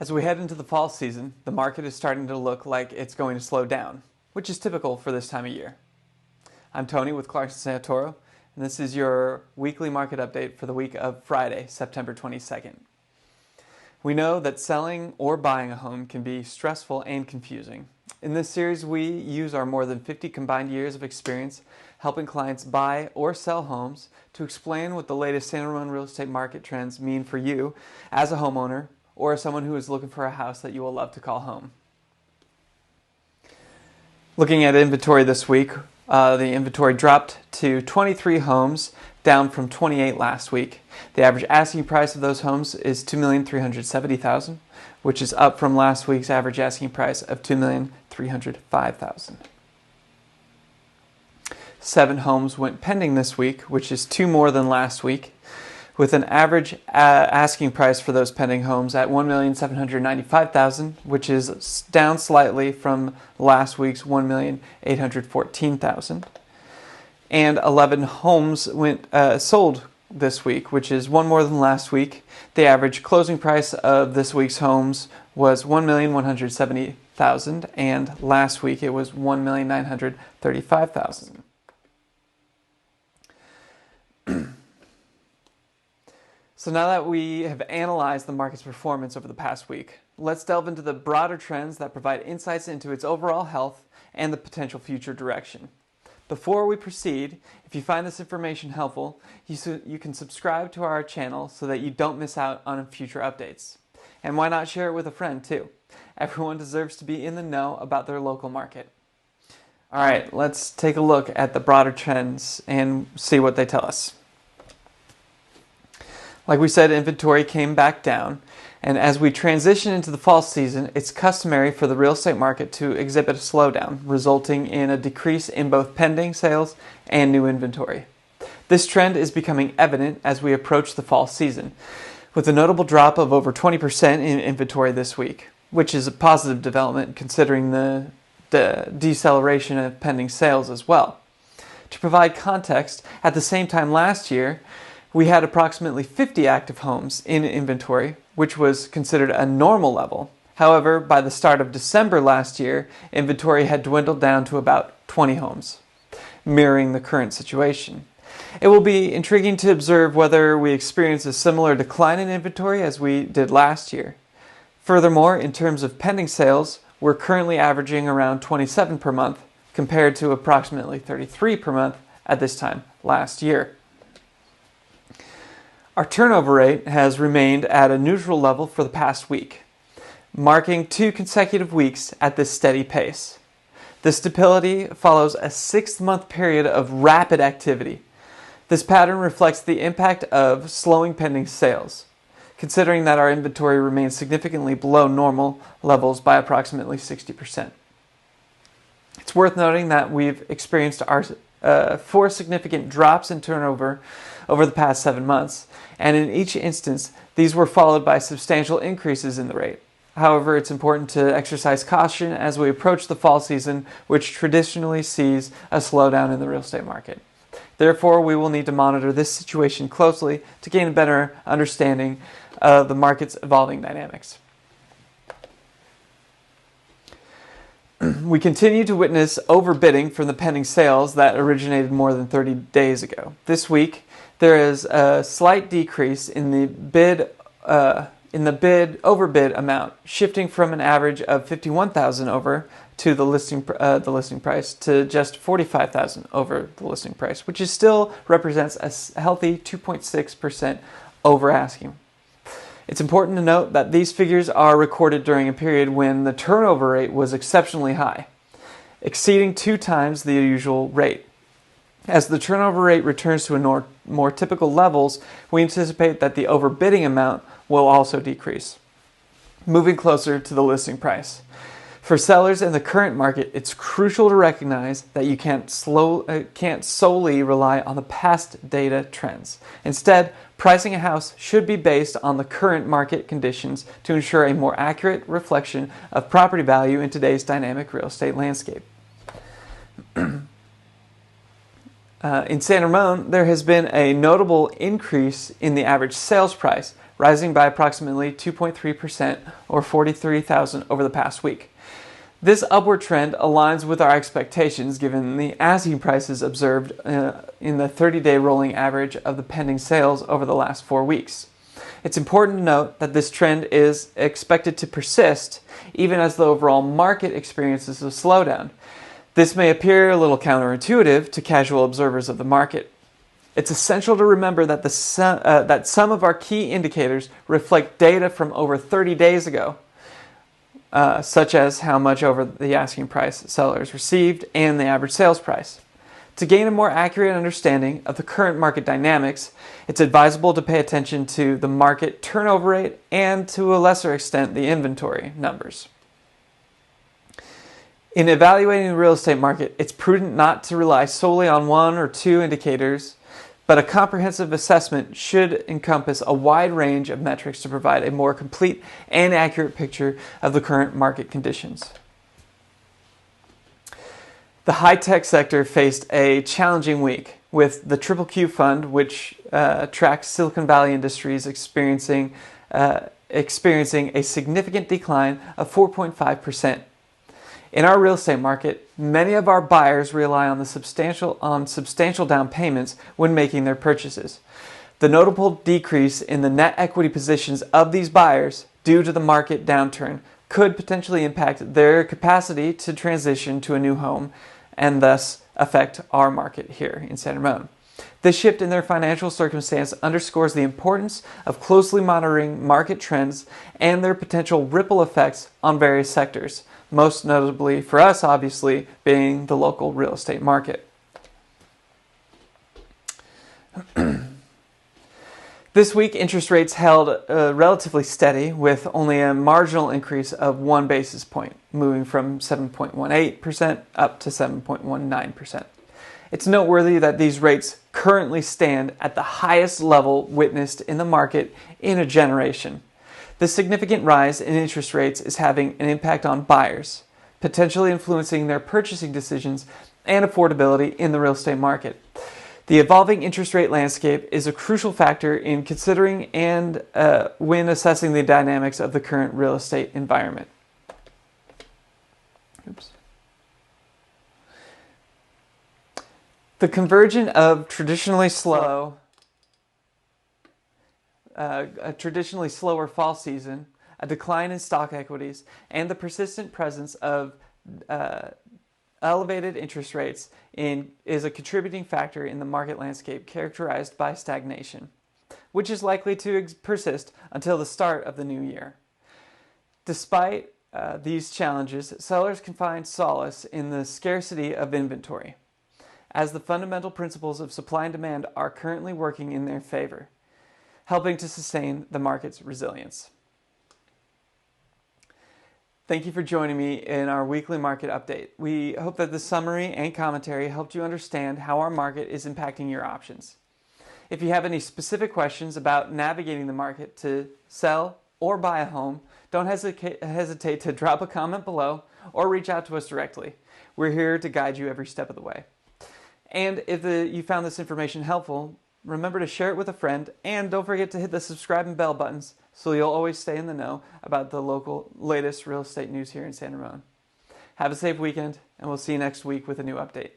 As we head into the fall season, the market is starting to look like it's going to slow down, which is typical for this time of year. I'm Tony with Clarkson Santoro, and this is your weekly market update for the week of Friday, September 22nd. We know that selling or buying a home can be stressful and confusing. In this series, we use our more than 50 combined years of experience helping clients buy or sell homes to explain what the latest San Ramon real estate market trends mean for you as a homeowner or as someone who is looking for a house that you will love to call home. Looking at inventory this week, the inventory dropped to 23 homes, down from 28 last week. The average asking price of those homes is $2,370,000, which is up from last week's average asking price of $2,305,000. 7 homes went pending this week, which is 2 more than last week, with an average asking price for those pending homes at $1,795,000, which is down slightly from last week's $1,814,000. And 11 homes went sold this week, which is 1 more than last week. The average closing price of this week's homes was $1,170,000, and last week it was $1,935,000. So now that we have analyzed the market's performance over the past week, let's delve into the broader trends that provide insights into its overall health and the potential future direction. Before we proceed, if you find this information helpful, you can subscribe to our channel so that you don't miss out on future updates. And why not share it with a friend too? Everyone deserves to be in the know about their local market. All right, let's take a look at the broader trends and see what they tell us. Like we said, inventory came back down, and as we transition into the fall season, it's customary for the real estate market to exhibit a slowdown, resulting in a decrease in both pending sales and new inventory. This trend is becoming evident as we approach the fall season, with a notable drop of over 20% in inventory this week, which is a positive development considering the deceleration of pending sales as well. To provide context, at the same time last year, we had approximately 50 active homes in inventory, which was considered a normal level. However, by the start of December last year, inventory had dwindled down to about 20 homes, mirroring the current situation. It will be intriguing to observe whether we experience a similar decline in inventory as we did last year. Furthermore, in terms of pending sales, we're currently averaging around 27 per month, compared to approximately 33 per month at this time last year. Our turnover rate has remained at a neutral level for the past week, marking 2 consecutive weeks at this steady pace. This stability follows a 6-month period of rapid activity. This pattern reflects the impact of slowing pending sales, considering that our inventory remains significantly below normal levels by approximately 60%. It's worth noting that we've experienced our 4 significant drops in turnover over the past 7 months, and in each instance, these were followed by substantial increases in the rate. However, it's important to exercise caution as we approach the fall season, which traditionally sees a slowdown in the real estate market. Therefore, we will need to monitor this situation closely to gain a better understanding of the market's evolving dynamics. We continue to witness overbidding from the pending sales that originated more than 30 days ago. This week, there is a slight decrease in the overbid amount, shifting from an average of $51,000 over to the listing price to just $45,000 over the listing price, which still represents a healthy 2.6% over asking. It's important to note that these figures are recorded during a period when the turnover rate was exceptionally high, exceeding 2 times the usual rate. As the turnover rate returns to more typical levels, we anticipate that the overbidding amount will also decrease, moving closer to the listing price. For sellers in the current market, it's crucial to recognize that you can't solely rely on the past data trends. Instead, pricing a house should be based on the current market conditions to ensure a more accurate reflection of property value in today's dynamic real estate landscape. In San Ramon, there has been a notable increase in the average sales price, rising by approximately 2.3% or 43,000 over the past week. This upward trend aligns with our expectations given the asking prices observed in the 30-day rolling average of the pending sales over the last 4 weeks. It's important to note that this trend is expected to persist even as the overall market experiences a slowdown. This may appear a little counterintuitive to casual observers of the market. It's essential to remember that that some of our key indicators reflect data from over 30 days ago, such as how much over the asking price sellers received and the average sales price. To gain a more accurate understanding of the current market dynamics, it's advisable to pay attention to the market turnover rate and, to a lesser extent, the inventory numbers. In evaluating the real estate market, it's prudent not to rely solely on one or two indicators, but a comprehensive assessment should encompass a wide range of metrics to provide a more complete and accurate picture of the current market conditions. The high-tech sector faced a challenging week, with the Triple Q Fund, which tracks Silicon Valley industries, experiencing a significant decline of 4.5%. In our real estate market, many of our buyers rely on substantial down payments when making their purchases. The notable decrease in the net equity positions of these buyers due to the market downturn could potentially impact their capacity to transition to a new home and thus affect our market here in San Ramon. This shift in their financial circumstance underscores the importance of closely monitoring market trends and their potential ripple effects on various sectors, most notably for us, obviously, being the local real estate market. This week, interest rates held relatively steady, with only a marginal increase of 1 basis point, moving from 7.18% up to 7.19%. It's noteworthy that these rates currently stand at the highest level witnessed in the market in a generation. This significant rise in interest rates is having an impact on buyers, potentially influencing their purchasing decisions and affordability in the real estate market. The evolving interest rate landscape is a crucial factor in considering and when assessing the dynamics of the current real estate environment. The convergence of a traditionally slower fall season, a decline in stock equities, and the persistent presence of elevated interest rates is a contributing factor in the market landscape characterized by stagnation, which is likely to persist until the start of the new year. Despite these challenges, sellers can find solace in the scarcity of inventory, as the fundamental principles of supply and demand are currently working in their favor, helping to sustain the market's resilience. Thank you for joining me in our weekly market update. We hope that this summary and commentary helped you understand how our market is impacting your options. If you have any specific questions about navigating the market to sell or buy a home, don't hesitate to drop a comment below or reach out to us directly. We're here to guide you every step of the way. And if you found this information helpful, remember to share it with a friend, and don't forget to hit the subscribe and bell buttons so you'll always stay in the know about the latest real estate news here in San Ramon. Have a safe weekend, and we'll see you next week with a new update.